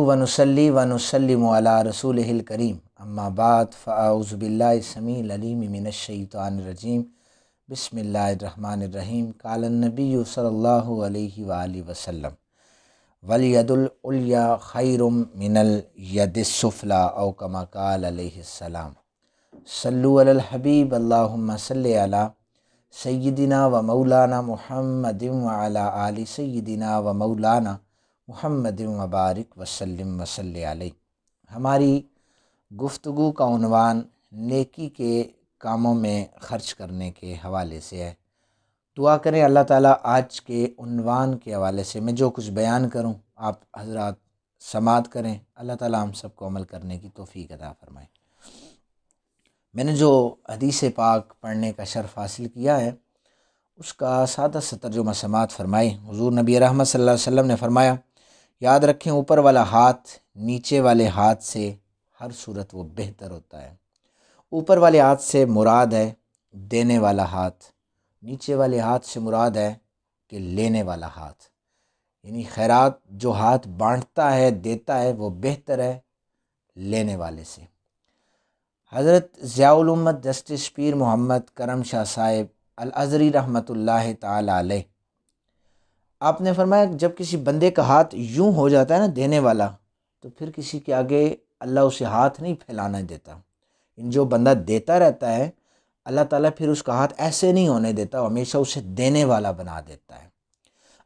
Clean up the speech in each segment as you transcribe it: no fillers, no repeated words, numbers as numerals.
و نصلی و نسلم علی رسولہ الکریم اما بعد فاعوذ باللہ السمیع العلیم من الشیطان الرجیم بسم اللہ الرحمن الرحیم قال النبی صلی اللہ علیہ وآلہ وسلم والید العلیٰ خیر من الید السفلی او کما قال علیہ السلام صلو علی الحبیب اللہم صلی علی سیدنا و مولانا محمد وعلی آل سیدنا و مولانا محمد وبارک وسلم وصلی علیہ۔ ہماری گفتگو کا عنوان نیکی کے کاموں میں خرچ کرنے کے حوالے سے ہے۔ دعا کریں اللہ تعالیٰ آج کے عنوان کے حوالے سے میں جو کچھ بیان کروں آپ حضرات سماعت کریں، اللہ تعالیٰ ہم سب کو عمل کرنے کی توفیق عطا فرمائے۔ میں نے جو حدیث پاک پڑھنے کا شرف حاصل کیا ہے اس کا سادہ سا ترجمہ سماعت فرمائے۔ حضور نبی رحمت صلی اللہ علیہ وسلم نے فرمایا، یاد رکھیں اوپر والا ہاتھ نیچے والے ہاتھ سے ہر صورت وہ بہتر ہوتا ہے۔ اوپر والے ہاتھ سے مراد ہے دینے والا ہاتھ، نیچے والے ہاتھ سے مراد ہے کہ لینے والا ہاتھ، یعنی خیرات جو ہاتھ بانٹتا ہے دیتا ہے وہ بہتر ہے لینے والے سے۔ حضرت ضیاء الامت جسٹس پیر محمد کرم شاہ صاحب الازہری رحمۃ اللہ تعالی علیہ، آپ نے فرمایا کہ جب کسی بندے کا ہاتھ یوں ہو جاتا ہے نا دینے والا، تو پھر کسی کے آگے اللہ اسے ہاتھ نہیں پھیلانا دیتا۔ جو بندہ دیتا رہتا ہے اللہ تعالیٰ پھر اس کا ہاتھ ایسے نہیں ہونے دیتا، ہمیشہ اسے دینے والا بنا دیتا ہے۔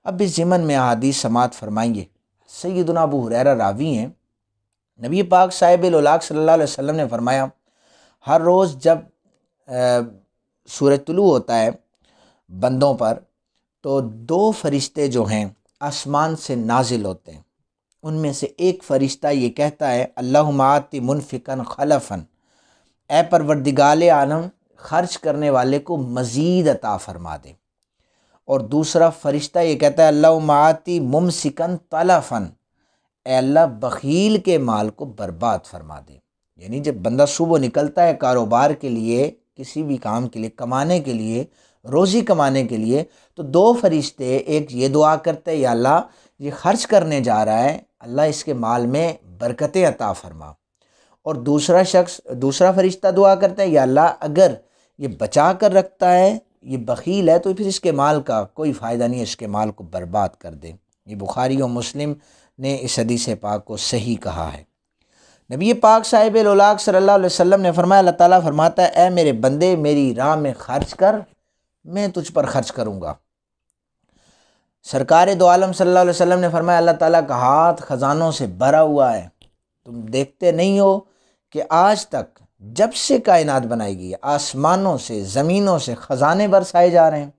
اب اس ضمن میں احادیث سماعت فرمائیں گے۔ سیدنا ابو ہریرہ راوی ہیں، نبی پاک صاحب الاولاق صلی اللہ علیہ وسلم نے فرمایا، ہر روز جب سورج طلوع ہوتا ہے بندوں پر تو دو فرشتے جو ہیں آسمان سے نازل ہوتے ہیں۔ ان میں سے ایک فرشتہ یہ کہتا ہے، اللہم آتی منفقا خلفا، اے پروردگار عالم خرچ کرنے والے کو مزید عطا فرما دے۔ اور دوسرا فرشتہ یہ کہتا ہے، اللہم آتی ممسکا تلفا، اے اللہ بخیل کے مال کو برباد فرما دے۔ یعنی جب بندہ صبح نکلتا ہے کاروبار کے لیے، کسی بھی کام کے لیے، کمانے کے لیے، روزی کمانے کے لیے، تو دو فرشتے ایک یہ دعا کرتے ہیں، یا اللہ یہ خرچ کرنے جا رہا ہے، اللہ اس کے مال میں برکتیں عطا فرما۔ اور دوسرا فرشتہ دعا کرتا ہے، یا اللہ اگر یہ بچا کر رکھتا ہے، یہ بخیل ہے، تو پھر اس کے مال کا کوئی فائدہ نہیں، اس کے مال کو برباد کر دے۔ یہ بخاری و مسلم نے اس حدیث پاک کو صحیح کہا ہے۔ نبی پاک صاحب الاولاق صلی اللہ علیہ وسلم نے فرمایا، اللہ تعالیٰ فرماتا ہے، اے میرے بندے میری راہ میں خرچ کر، میں تجھ پر خرچ کروں گا۔ سرکار دو عالم صلی اللہ علیہ وسلم نے فرمایا، اللہ تعالیٰ کا ہاتھ خزانوں سے بھرا ہوا ہے، تم دیکھتے نہیں ہو کہ آج تک جب سے کائنات بنائی گئی ہے آسمانوں سے زمینوں سے خزانے برسائے جا رہے ہیں،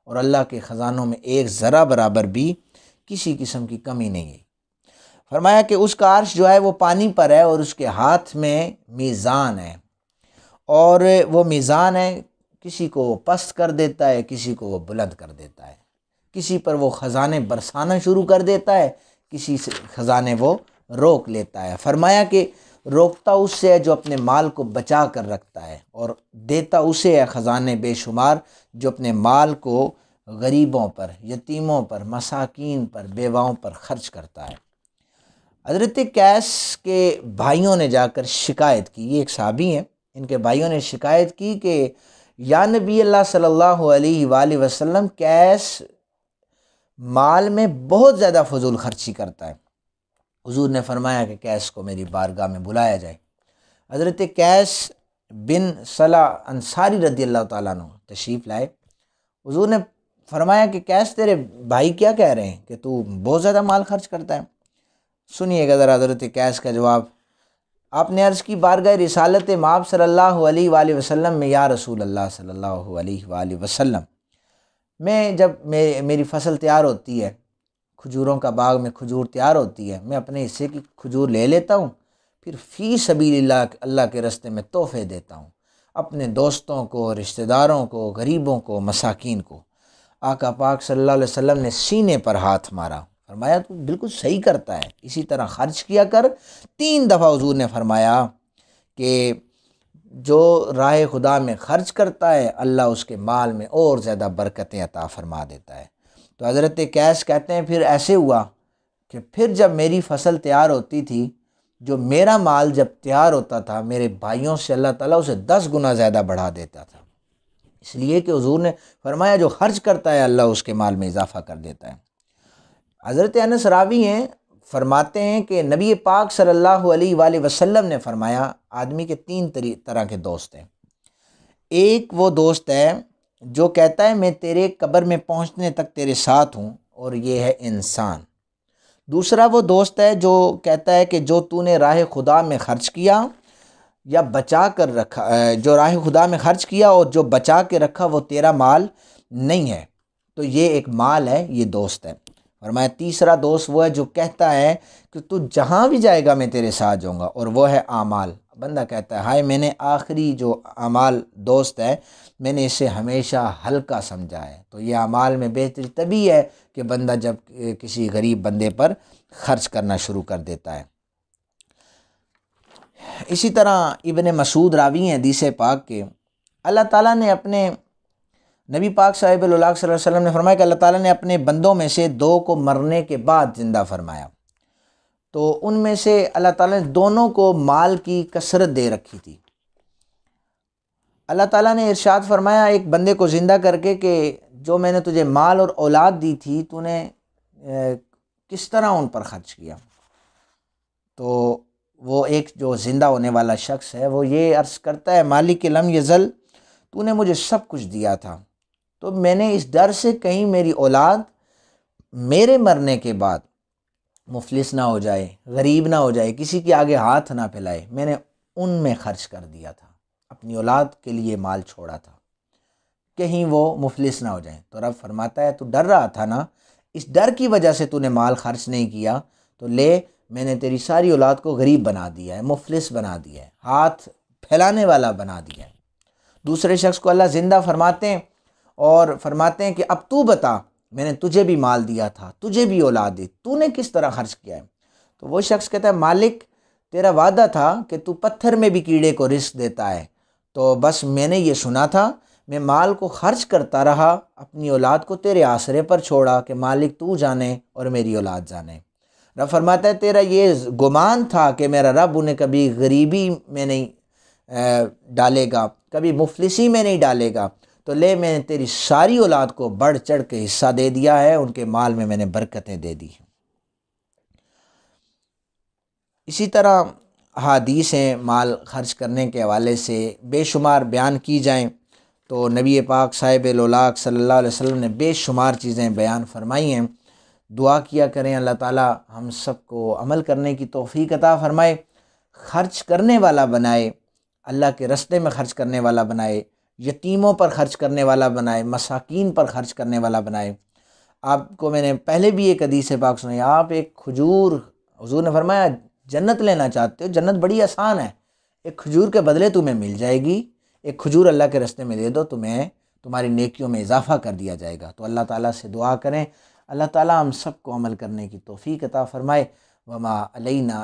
اور اللہ کے خزانوں میں ایک ذرہ برابر بھی کسی قسم کی کمی نہیں ہے۔ فرمایا کہ اس کا عرش جو ہے وہ پانی پر ہے، اور اس کے ہاتھ میں میزان ہے، اور وہ میزان ہے کسی کو وہ پست کر دیتا ہے، کسی کو وہ بلند کر دیتا ہے، کسی پر وہ خزانے برسانا شروع کر دیتا ہے، کسی سے خزانے وہ روک لیتا ہے۔ فرمایا کہ روکتا اس سے ہے جو اپنے مال کو بچا کر رکھتا ہے، اور دیتا اسے ہے خزانے بے شمار جو اپنے مال کو غریبوں پر، یتیموں پر، مساکین پر، بیواؤں پر خرچ کرتا ہے۔ حضرت قیس کے بھائیوں نے جا کر شکایت کی، یہ ایک صحابی ہیں، ان کے بھائیوں نے شکایت کی کہ یا نبی اللہ صلی اللہ علیہ وآلہ وسلم، قیس مال میں بہت زیادہ فضول خرچی کرتا ہے۔ حضور نے فرمایا کہ قیس کو میری بارگاہ میں بلایا جائے۔ حضرت قیس بن صلح انصاری رضی اللہ تعالیٰ عنہ تشریف لائے۔ حضور نے فرمایا کہ قیس تیرے بھائی کیا کہہ رہے ہیں کہ تو بہت زیادہ مال خرچ کرتا ہے؟ سنیے گا ذرا حضرت قیس کا جواب۔ آپ نے عرض کی، بارگاہ رسالت مآب صلی اللہ علیہ وآلہ وسلم میں، یا رسول اللہ صلی اللہ علیہ وآلہ وسلم، میں جب میری فصل تیار ہوتی ہے، کھجوروں کا باغ میں کھجور تیار ہوتی ہے، میں اپنے حصے کی کھجور لے لیتا ہوں، پھر فی سبیل اللہ کے راستے میں تحفے دیتا ہوں، اپنے دوستوں کو، رشتہ داروں کو، غریبوں کو، مساکین کو۔ آقا پاک صلی اللہ علیہ وسلم نے سینے پر ہاتھ مارا، فرمایا تو بالکل صحیح کرتا ہے، اسی طرح خرچ کیا کر۔ 3 دفعہ حضور نے فرمایا کہ جو راہ خدا میں خرچ کرتا ہے اللہ اس کے مال میں اور زیادہ برکتیں عطا فرما دیتا ہے۔ تو حضرت قیس کہتے ہیں پھر ایسے ہوا کہ پھر جب میری فصل تیار ہوتی تھی، جو میرا مال جب تیار ہوتا تھا میرے بھائیوں سے اللہ تعالیٰ اسے 10 گنا زیادہ بڑھا دیتا تھا، اس لیے کہ حضور نے فرمایا جو خرچ کرتا ہے اللہ اس کے مال میں اضافہ کر دیتا ہے۔ حضرت انس راوی ہیں، فرماتے ہیں کہ نبی پاک صلی اللہ علیہ وآلہ وسلم نے فرمایا آدمی کے 3 طرح کے دوست ہیں۔ ایک وہ دوست ہے جو کہتا ہے میں تیرے قبر میں پہنچنے تک تیرے ساتھ ہوں، اور یہ ہے انسان۔ دوسرا وہ دوست ہے جو کہتا ہے کہ جو تو نے راہ خدا میں خرچ کیا یا بچا کر رکھا، جو راہ خدا میں خرچ کیا اور جو بچا کے رکھا وہ تیرا مال نہیں ہے، تو یہ ایک مال ہے، یہ دوست ہے۔ فرمایا تیسرا دوست وہ ہے جو کہتا ہے کہ تو جہاں بھی جائے گا میں تیرے ساتھ جاؤں گا، اور وہ ہے اعمال۔ بندہ کہتا ہے ہائے میں نے آخری جو اعمال دوست ہے میں نے اسے ہمیشہ ہلکا سمجھا ہے۔ تو یہ اعمال میں بہتری تبھی ہے کہ بندہ جب کسی غریب بندے پر خرچ کرنا شروع کر دیتا ہے۔ اسی طرح ابن مسعود راوی ہیں حدیث پاک کے، اللہ تعالیٰ نے اپنے نبی پاک صاحب اللہ صلی اللہ علیہ وسلم نے فرمایا کہ اللہ تعالیٰ نے اپنے بندوں میں سے 2 کو مرنے کے بعد زندہ فرمایا، تو ان میں سے اللہ تعالیٰ نے دونوں کو مال کی کثرت دے رکھی تھی۔ اللہ تعالیٰ نے ارشاد فرمایا ایک بندے کو زندہ کر کے کہ جو میں نے تجھے مال اور اولاد دی تھی تو نے کس طرح ان پر خرچ کیا؟ تو وہ ایک جو زندہ ہونے والا شخص ہے وہ یہ عرض کرتا ہے مالک لم یزل، تو نے مجھے سب کچھ دیا تھا، تو میں نے اس ڈر سے کہیں میری اولاد میرے مرنے کے بعد مفلس نہ ہو جائے، غریب نہ ہو جائے، کسی کے آگے ہاتھ نہ پھیلائے، میں نے ان میں خرچ کر دیا تھا، اپنی اولاد کے لیے مال چھوڑا تھا کہیں وہ مفلس نہ ہو جائیں۔ تو رب فرماتا ہے تو ڈر رہا تھا نا، اس ڈر کی وجہ سے تو نے مال خرچ نہیں کیا، تو لے میں نے تیری ساری اولاد کو غریب بنا دیا ہے، مفلس بنا دیا ہے، ہاتھ پھیلانے والا بنا دیا ہے۔ دوسرے شخص کو اللہ زندہ فرماتے ہیں اور فرماتے ہیں کہ اب تو بتا میں نے تجھے بھی مال دیا تھا، تجھے بھی اولاد دی، تو نے کس طرح خرچ کیا ہے؟ تو وہ شخص کہتا ہے مالک تیرا وعدہ تھا کہ تو پتھر میں بھی کیڑے کو رزق دیتا ہے، تو بس میں نے یہ سنا تھا، میں مال کو خرچ کرتا رہا، اپنی اولاد کو تیرے آسرے پر چھوڑا کہ مالک تو جانے اور میری اولاد جانے۔ رب فرماتا ہے تیرا یہ گمان تھا کہ میرا رب انہیں کبھی غریبی میں نہیں ڈالے گا، کبھی مفلسی میں نہیں ڈالے گا، تو لے میں نے تیری ساری اولاد کو بڑھ چڑھ کے حصہ دے دیا ہے، ان کے مال میں میں نے برکتیں دے دی ہیں۔ اسی طرح حدیثیں مال خرچ کرنے کے حوالے سے بے شمار بیان کی جائیں تو نبی پاک صاحب الاولاق صلی اللہ علیہ وسلم نے بے شمار چیزیں بیان فرمائی ہیں۔ دعا کیا کریں اللہ تعالیٰ ہم سب کو عمل کرنے کی توفیق عطا فرمائے، خرچ کرنے والا بنائے، اللہ کے راستے میں خرچ کرنے والا بنائے، یتیموں پر خرچ کرنے والا بنائے، مساکین پر خرچ کرنے والا بنائے۔ آپ کو میں نے پہلے بھی ایک حدیث پاک سنائی، آپ ایک کھجور، حضور نے فرمایا جنت لینا چاہتے ہو، جنت بڑی آسان ہے، ایک کھجور کے بدلے تمہیں مل جائے گی، ایک کھجور اللہ کے راستے میں دے دو، تمہیں تمہاری نیکیوں میں اضافہ کر دیا جائے گا۔ تو اللہ تعالیٰ سے دعا کریں اللہ تعالیٰ ہم سب کو عمل کرنے کی توفیق عطا فرمائے۔ وما علینا